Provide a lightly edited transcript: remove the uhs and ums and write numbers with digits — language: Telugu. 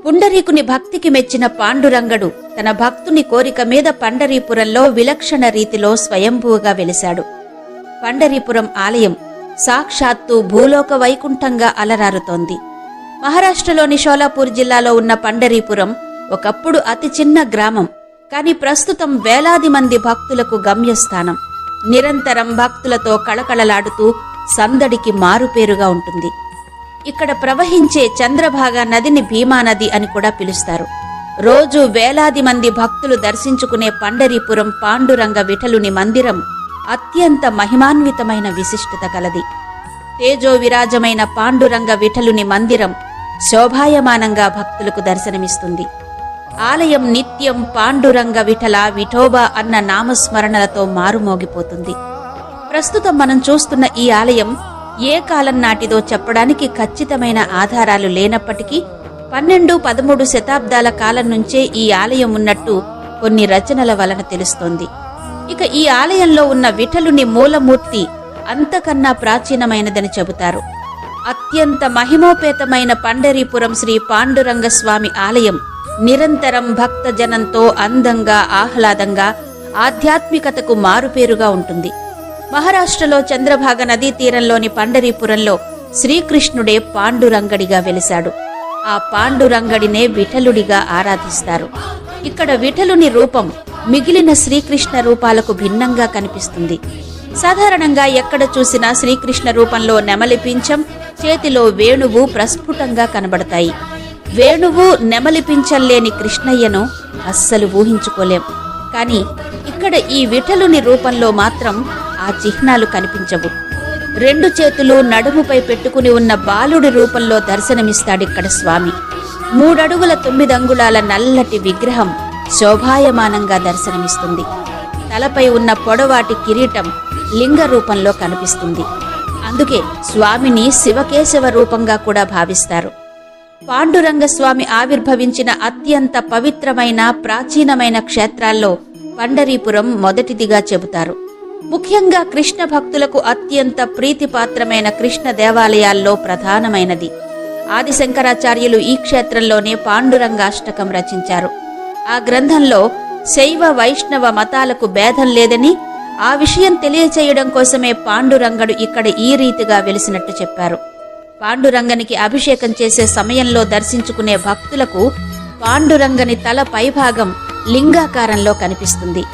పుండరీకుని భక్తికి మెచ్చిన పాండురంగడు తన భక్తుని కోరిక మీద పండరీపురంలో విలక్షణ రీతిలో స్వయంభూగా వెలిశాడు. పండరీపురం ఆలయం సాక్షాత్తు భూలోక వైకుంఠంగా అలరారుతోంది. మహారాష్ట్రలోని షోలాపూర్ జిల్లాలో ఉన్న పండరీపురం ఒకప్పుడు అతి చిన్న గ్రామం, కాని ప్రస్తుతం వేలాది మంది భక్తులకు గమ్యస్థానం. నిరంతరం భక్తులతో కళకళలాడుతూ సందడికి మారుపేరుగా ఉంటుంది. ఇక్కడ ప్రవహించే చంద్రభాగా నదిని భీమానది అని కూడా పిలుస్తారు. రోజు వేలాది మంది భక్తులు దర్శించుకునే పండరీపురం పాండురంగ విఠలుని మందిరం అత్యంత మహిమాన్వితమైన విశిష్టత కలది. తేజో విరాజమైన పాండురంగ విఠలుని మందిరం శోభాయమానంగా భక్తులకు దర్శనమిస్తుంది. ఆలయం నిత్యం పాండురంగ విఠల విఠోబా అన్న నామస్మరణలతో మారుమోగిపోతుంది. ప్రస్తుతం మనం చూస్తున్న ఈ ఆలయం ఏ కాలం నాటిదో చెప్పడానికి ఖచ్చితమైన ఆధారాలు లేనప్పటికీ 12-13 శతాబ్దాల కాలం నుంచే ఈ ఆలయం ఉన్నట్టు కొన్ని రచనల వలన తెలుస్తోంది. ఇక ఈ ఆలయంలో ఉన్న విఠలుని మూలమూర్తి అంతకన్నా ప్రాచీనమైనదని చెబుతారు. అత్యంత మహిమోపేతమైన పండరీపురం శ్రీ పాండురంగ స్వామి ఆలయం నిరంతరం భక్తజనంతో అందంగా, ఆహ్లాదంగా, ఆధ్యాత్మికతకు మారుపేరుగా ఉంటుంది. మహారాష్ట్రలో చంద్రభాగ నదీ తీరంలోని పండరీపురంలో శ్రీకృష్ణుడే పాండురంగడిగా వెలిశాడు. ఆ పాండురంగడినే విఠలుడిగా ఆరాధిస్తారు. ఇక్కడ విఠలుని రూపం మిగిలిన శ్రీకృష్ణ రూపాలకు భిన్నంగా కనిపిస్తుంది. సాధారణంగా ఎక్కడ చూసినా శ్రీకృష్ణ రూపంలో నెమలి పింఛం, చేతిలో వేణువు ప్రస్ఫుటంగా కనబడతాయి. వేణువు, నెమలి పింఛం లేని కృష్ణయ్యను అస్సలు ఊహించుకోలేం. కాని ఇక్కడ ఈ విఠలుని రూపంలో మాత్రం ఆ చిహ్నాలు కనిపించవు. 2 చేతులు నడుముపై పెట్టుకుని ఉన్న బాలుడి రూపంలో దర్శనమిస్తాడిక్కడ స్వామి. 3 అడుగుల 9 అంగుళాల నల్లటి విగ్రహం శోభాయమానంగా దర్శనమిస్తుంది. తలపై ఉన్న పొడవాటి కిరీటం లింగ రూపంలో కనిపిస్తుంది. అందుకే స్వామిని శివకేశవ రూపంగా కూడా భావిస్తారు. పాండురంగ స్వామి ఆవిర్భవించిన అత్యంత పవిత్రమైన ప్రాచీనమైన క్షేత్రాల్లో పండరీపురం మొదటిదిగా చెబుతారు. ముఖ్యంగా కృష్ణ భక్తులకు అత్యంత ప్రీతిపాత్రమైన కృష్ణ దేవాలయాల్లో ప్రధానమైనది. ఆదిశంకరాచార్యులు ఈ క్షేత్రంలోనే పాండురంగాష్టకం రచించారు. ఆ గ్రంథంలో శైవ వైష్ణవ మతాలకు భేదం లేదని, ఆ విషయం తెలియచేయడం కోసమే పాండురంగడు ఇక్కడ ఈ రీతిగా వెలిసినట్టు చెప్పారు. పాండురంగనికి అభిషేకం చేసే సమయంలో దర్శించుకునే భక్తులకు పాండురంగని తల పైభాగం లింగాకారంలో కనిపిస్తుంది.